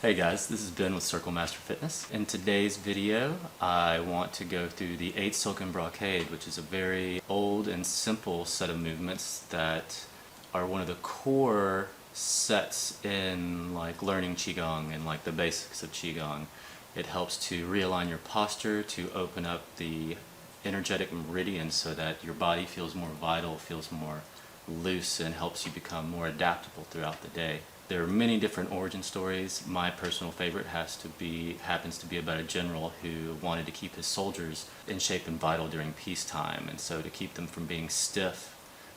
Hey guys, this is Ben with Circle Master Fitness. In today's video, I want to go through the 8 silken brocade, which is a very old and simple set of movements that are one of the core sets in learning qigong and the basics of qigong. It helps to realign your posture, to open up the energetic meridian so that your body feels more vital, feels more loose, and helps you become more adaptable throughout the day. There are many different origin stories. My personal favorite happens to be about a general who wanted to keep his soldiers in shape and vital during peacetime, and so to keep them from being stiff,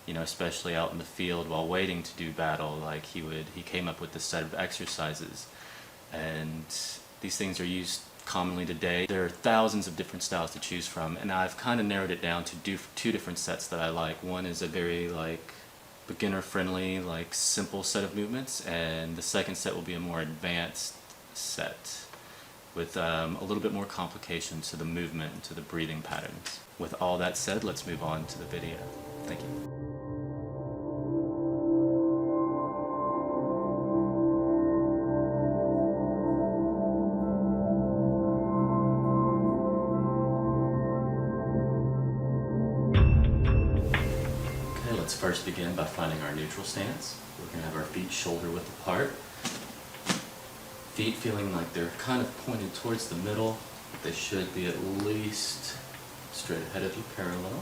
especially out in the field while waiting to do battle, he came up with this set of exercises, and these things are used commonly today. There are thousands of different styles to choose from, and I've kind of narrowed it down to two different sets that I like. One is a very beginner-friendly, simple set of movements, and the second set will be a more advanced set with a little bit more complication to the movement and to the breathing patterns. With all that said, let's move on to the video. Thank you. Let's first begin by finding our neutral stance. We're going to have our feet shoulder width apart. Feet feeling like they're kind of pointed towards the middle. They should be at least straight ahead of you, parallel.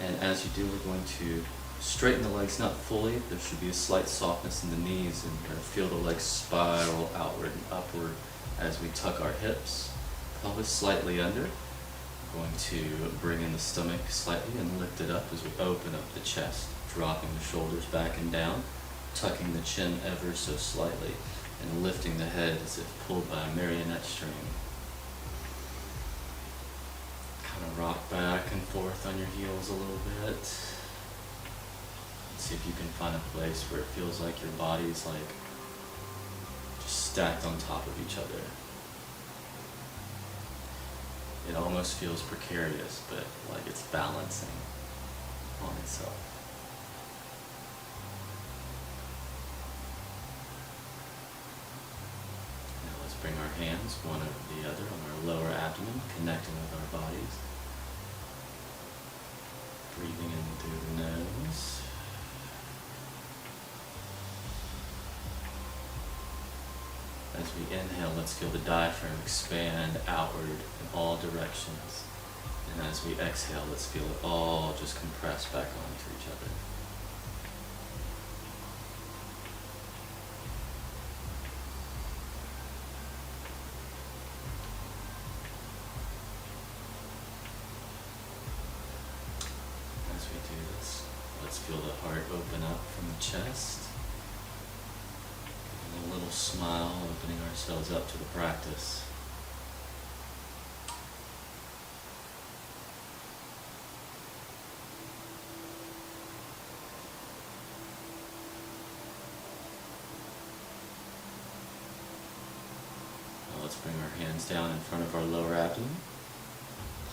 And as you do, we're going to straighten the legs, not fully. There should be a slight softness in the knees, and we're going to feel the legs spiral outward and upward as we tuck our hips. Pelvis slightly under. Going to bring in the stomach slightly and lift it up as we open up the chest, dropping the shoulders back and down, tucking the chin ever so slightly, and lifting the head as if pulled by a marionette string. Kind of rock back and forth on your heels a little bit. See if you can find a place where it feels like your body's just stacked on top of each other. It almost feels precarious, but like it's balancing on itself. Now let's bring our hands one over the other on our lower abdomen, connecting with our bodies. Breathing in through the nose. As we inhale, let's feel the diaphragm expand outward in all directions. And as we exhale, let's feel it all just compress back onto each other. As we do this, let's feel the heart open up from the chest. A little smile, opening ourselves up to the practice. Now let's bring our hands down in front of our lower abdomen,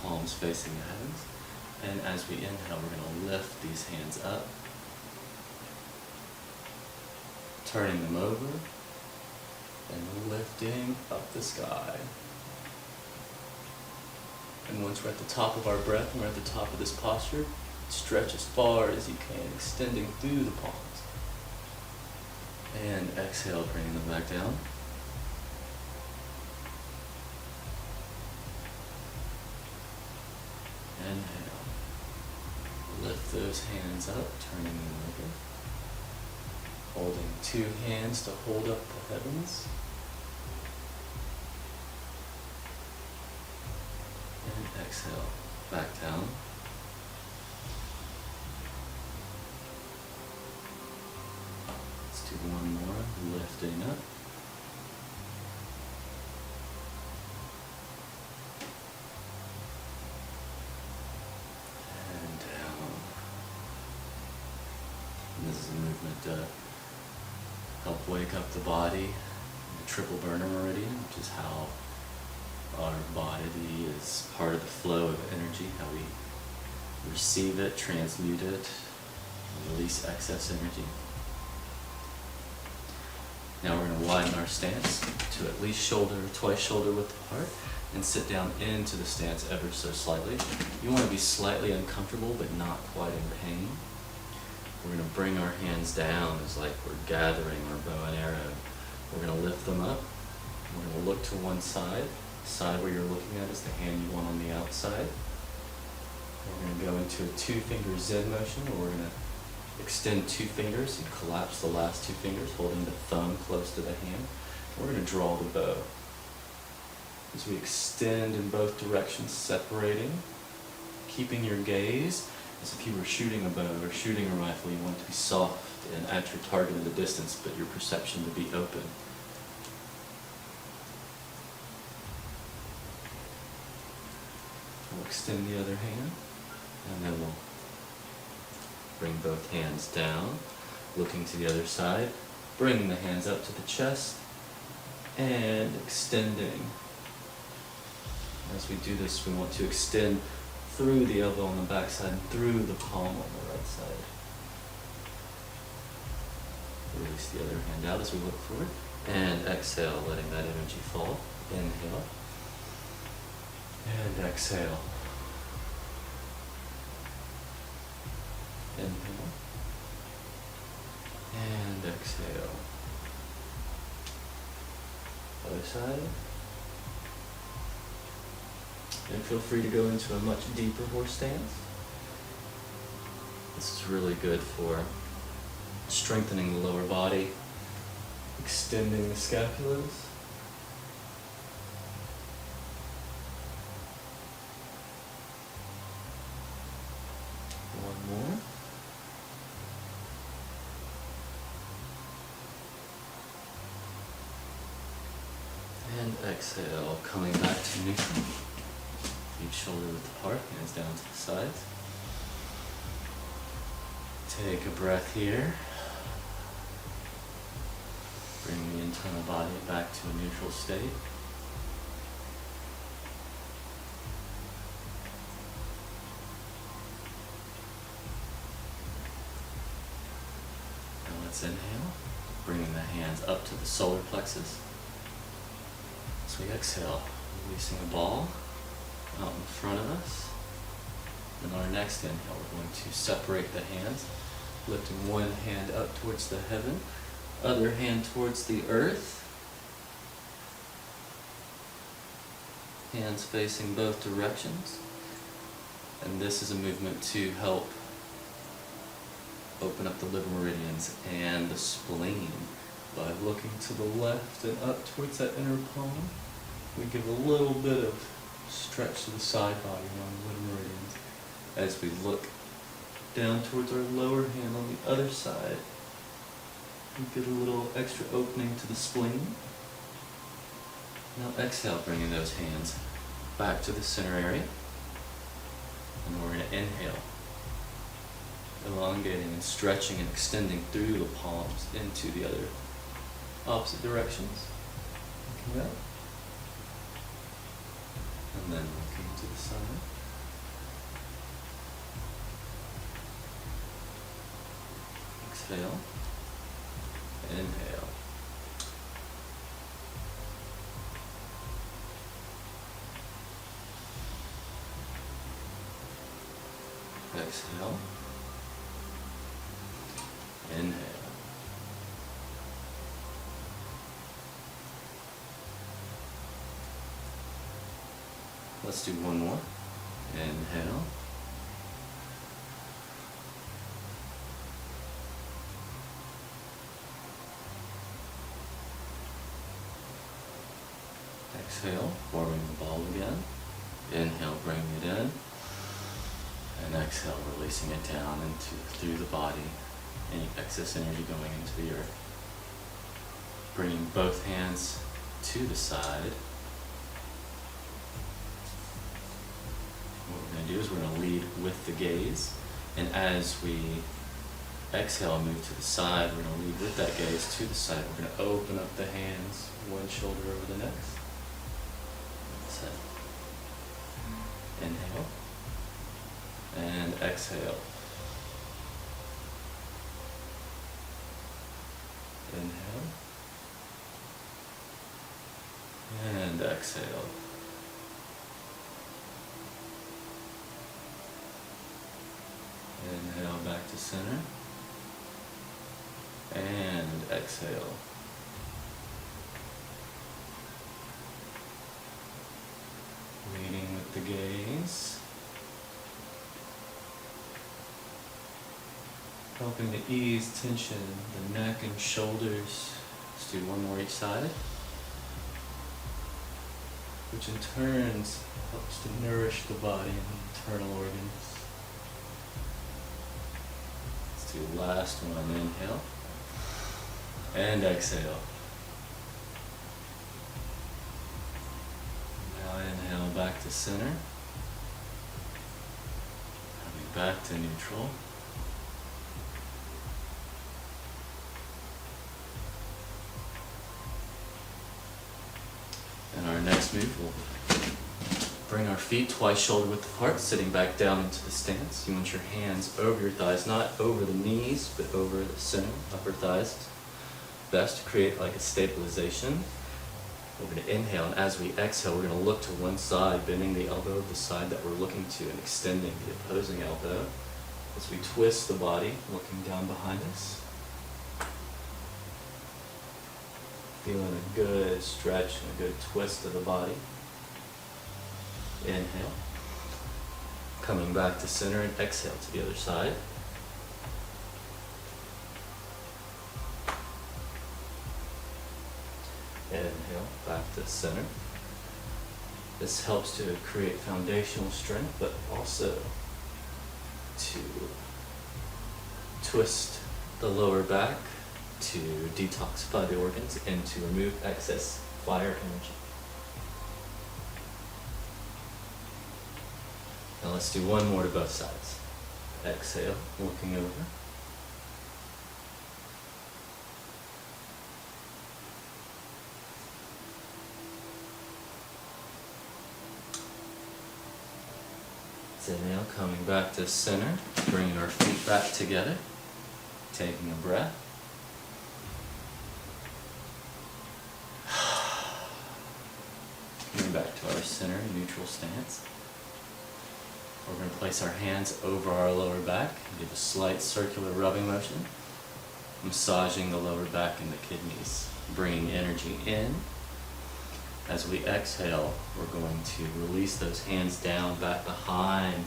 palms facing the heavens, and as we inhale, we're going to lift these hands up, turning them over, and lifting up the sky. And once we're at the top of our breath and we're at the top of this posture, stretch as far as you can, extending through the palms. And exhale, bringing them back down. Inhale. Lift those hands up, turning them over. Holding two hands to hold up the heavens. And exhale, back down. Let's do one more, lifting up. And down. And this is a movement to help wake up the body, the triple burner meridian, which is how our body is part of the flow of energy, how we receive it, transmute it, and release excess energy. Now we're going to widen our stance to at least shoulder or twice shoulder width apart and sit down into the stance ever so slightly. You want to be slightly uncomfortable but not quite in pain. We're going to bring our hands down as like we're gathering our bow and arrow. We're going to lift them up. We're going to look to one side. The side where you're looking at is the hand you want on the outside. We're going to go into a 2-finger Zen motion where we're going to extend 2 fingers and collapse the last 2 fingers, holding the thumb close to the hand. We're going to draw the bow. As we extend in both directions, separating, keeping your gaze as if you were shooting a bow or shooting a rifle. You want it to be soft and at your target at a distance, but your perception to be open. We'll extend the other hand, and then we'll bring both hands down, looking to the other side, bringing the hands up to the chest, and extending. As we do this, we want to extend through the elbow on the back side and through the palm on the right side. Release the other hand out as we look forward, and exhale, letting that energy fall. Inhale, and exhale. Inhale, and exhale. Other side. And feel free to go into a much deeper horse stance. This is really good for strengthening the lower body, extending the scapulas. One more. And exhale, coming back to neutral. Feet shoulder width apart, hands down to the sides. Take a breath here. Bring the internal body back to a neutral state. Now let's inhale, bringing the hands up to the solar plexus. As we exhale, releasing a ball out in front of us. And on our next inhale, we're going to separate the hands, lifting one hand up towards the heaven, other hand towards the earth. Hands facing both directions. And this is a movement to help open up the liver meridians and the spleen. By looking to the left and up towards that inner palm, we give a little bit of stretch to the side body along the liver meridians. As we look down towards our lower hand on the other side, we get a little extra opening to the spleen. Now exhale, bringing those hands back to the center area. And we're going to inhale, elongating and stretching and extending through the palms into the other opposite directions. Looking up. And then looking to the side. Exhale. Inhale. Exhale. Inhale. Let's do one more. Inhale. Exhale, forming the ball again. Inhale, bringing it in. And exhale, releasing it down into through the body. Any excess energy going into the earth. Bringing both hands to the side. What we're going to do is we're going to lead with the gaze, and as we exhale and move to the side, we're going to lead with that gaze to the side. We're going to open up the hands, one shoulder over the next. That's it. Inhale and exhale. Inhale And exhale. Inhale back to center. And exhale. Leading with the gaze. Helping to ease tension in the neck and shoulders. Let's do one more each side. Which in turn helps to nourish the body and internal organs. Let's do the last one. Inhale. And exhale. Now inhale back to center. Coming back to neutral. And our next move will bring our feet twice shoulder width apart, sitting back down into the stance. You want your hands over your thighs, not over the knees, but over the center, upper thighs. Best to create like a stabilization. We're going to inhale, and as we exhale, we're going to look to one side, bending the elbow of the side that we're looking to and extending the opposing elbow. As we twist the body, looking down behind us. Feeling a good stretch and a good twist of the body. Inhale. Coming back to center and exhale to the other side. Inhale, back to center. This helps to create foundational strength, but also to twist the lower back, to detoxify the organs, and to remove excess fire energy. Now let's do one more to both sides. Exhale, looking over. Inhale, coming back to center, bringing our feet back together, taking a breath. Coming back to our center, neutral stance. We're going to place our hands over our lower back, give a slight circular rubbing motion, massaging the lower back and the kidneys, bringing energy in. As we exhale, we're going to release those hands down back behind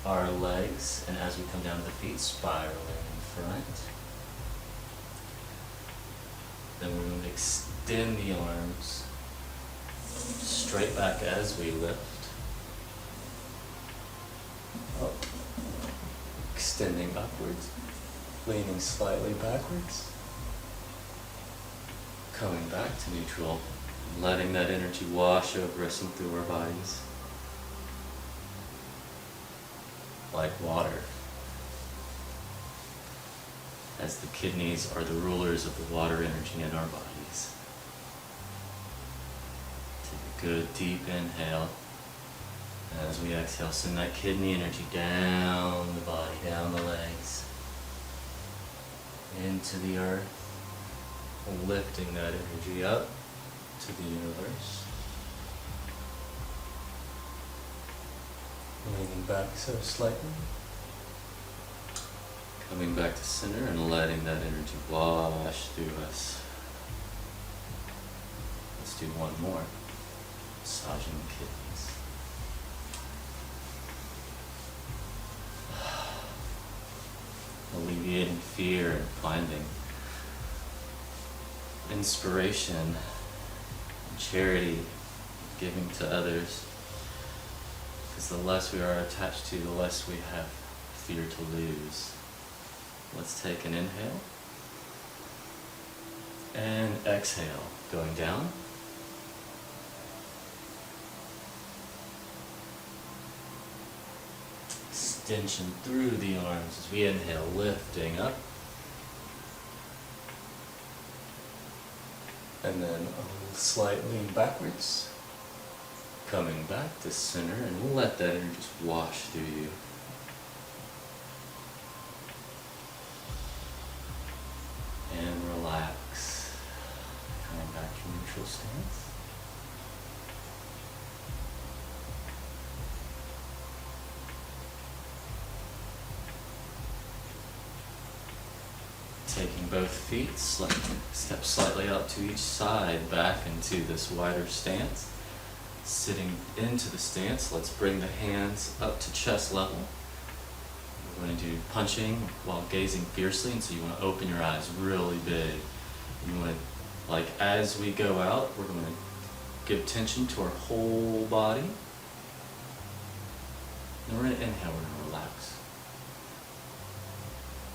our legs, and as we come down to the feet, spiraling in front. Then we're going to extend the arms straight back as we lift. Up. Extending upwards, leaning slightly backwards. Coming back to neutral. Letting that energy wash over us and through our bodies like water, as the kidneys are the rulers of the water energy in our bodies. Take a good deep inhale. As we exhale, send that kidney energy down the body, down the legs, into the earth, lifting that energy up to the universe. Leaning back so slightly. Coming back to center and letting that energy wash through us. Let's do one more. Massaging the kidneys. Alleviating fear and finding inspiration, charity, giving to others, because the less we are attached to, the less we have fear to lose. Let's take an inhale and exhale, going down. Extension through the arms as we inhale, lifting up. And then a slight lean backwards, coming back to center, and we'll let that energy just wash through you. And relax, coming back to neutral stance. Taking both feet, step slightly out to each side, back into this wider stance. Sitting into the stance, let's bring the hands up to chest level. We're going to do punching while gazing fiercely, and so you want to open your eyes really big. You want to, like as we go out, we're going to give tension to our whole body. And we're going to inhale, we're going to relax.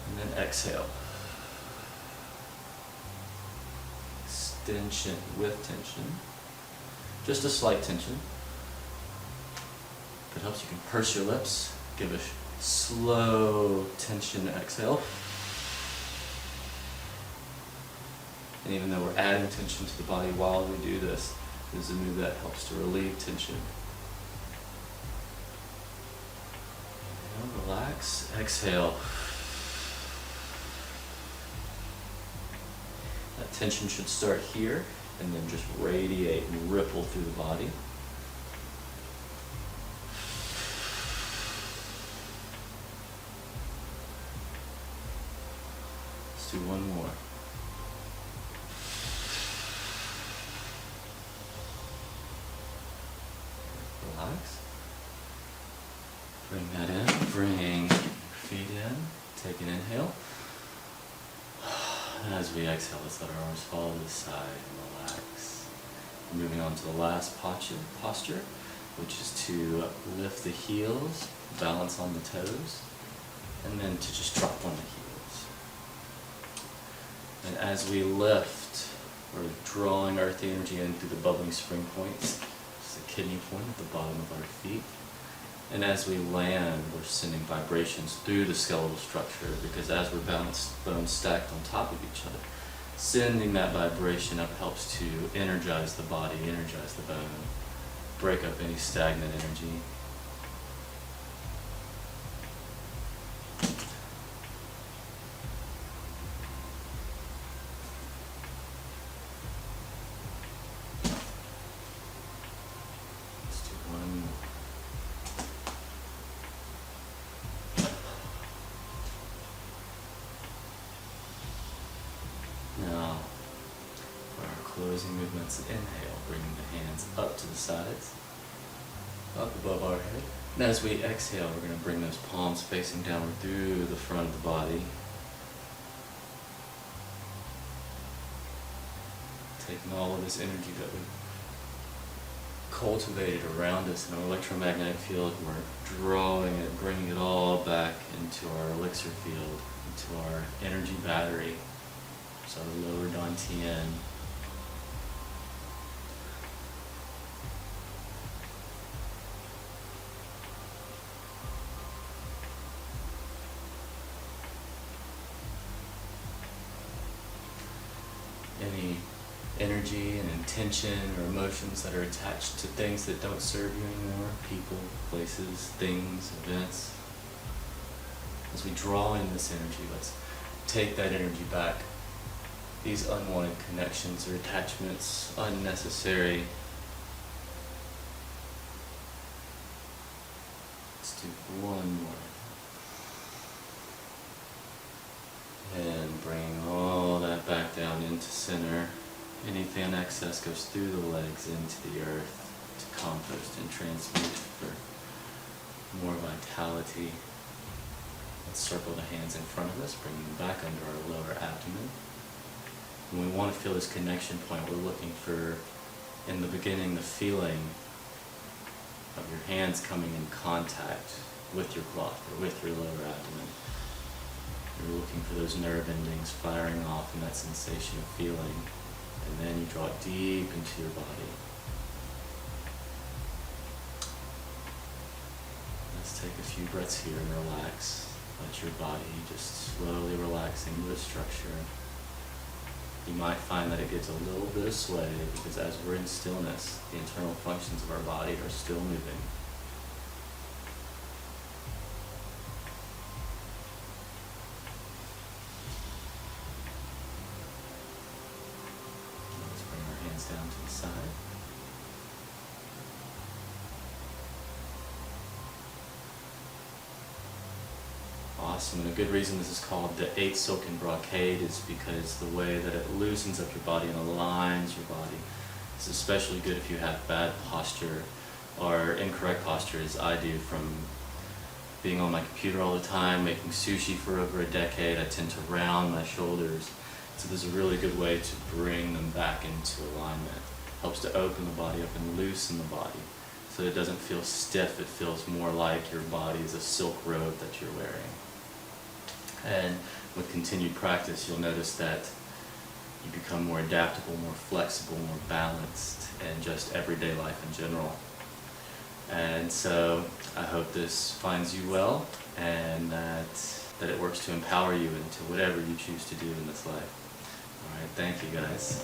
And then exhale. Extension with tension. Just a slight tension. If it helps, you can purse your lips. Give a slow tension exhale. And even though we're adding tension to the body while we do this, there's a move that helps to relieve tension. Inhale, relax, exhale. That tension should start here and then just radiate and ripple through the body. Let's do one more. Relax. Bring that in, bring your feet in, take an inhale. And as we exhale, let's let our arms fall to the side and relax. Moving on to the last posture, which is to lift the heels, balance on the toes, and then to just drop on the heels. And as we lift, we're drawing earthy energy in through the bubbling spring points. It's the kidney point at the bottom of our feet. And as we land, we're sending vibrations through the skeletal structure, because as we're balanced, bones stacked on top of each other, sending that vibration up helps to energize the body, energize the bone, break up any stagnant energy. Let's do one more. Now, for our closing movements, inhale, bringing the hands up to the sides, up above our head. And as we exhale, we're going to bring those palms facing downward through the front of the body. Taking all of this energy that we cultivated around us in our electromagnetic field, we're drawing it, bringing it all back into our elixir field, into our energy battery. So lower dantian. Any energy and intention or emotions that are attached to things that don't serve you anymore, people, places, things, events. As we draw in this energy, let's take that energy back. These unwanted connections or attachments, unnecessary. Let's do one more. And bring all that back down into center. Anything excess goes through the legs into the earth to compost and transmute for more vitality. Let's circle the hands in front of us, bringing them back under our lower abdomen. When we want to feel this connection point, we're looking for, in the beginning, the feeling of your hands coming in contact with your cloth or with your lower abdomen. You're looking for those nerve endings firing off and that sensation of feeling, and then you draw it deep into your body. Let's take a few breaths here and relax. Let your body just slowly relax into its structure. You might find that it gets a little bit of sway because as we're in stillness, the internal functions of our body are still moving. Let's bring our hands down to side. Awesome, and a good reason this is called the 8 silken brocade is because the way that it loosens up your body and aligns your body. It's especially good if you have bad posture or incorrect posture, as I do from being on my computer all the time, making sushi for over a decade. I tend to round my shoulders. So this is a really good way to bring them back into alignment. Helps to open the body up and loosen the body so it doesn't feel stiff. It feels more like your body is a silk robe that you're wearing. And with continued practice, you'll notice that you become more adaptable, more flexible, more balanced in just everyday life in general. And so I hope this finds you well, and that it works to empower you into whatever you choose to do in this life. All right, thank you guys.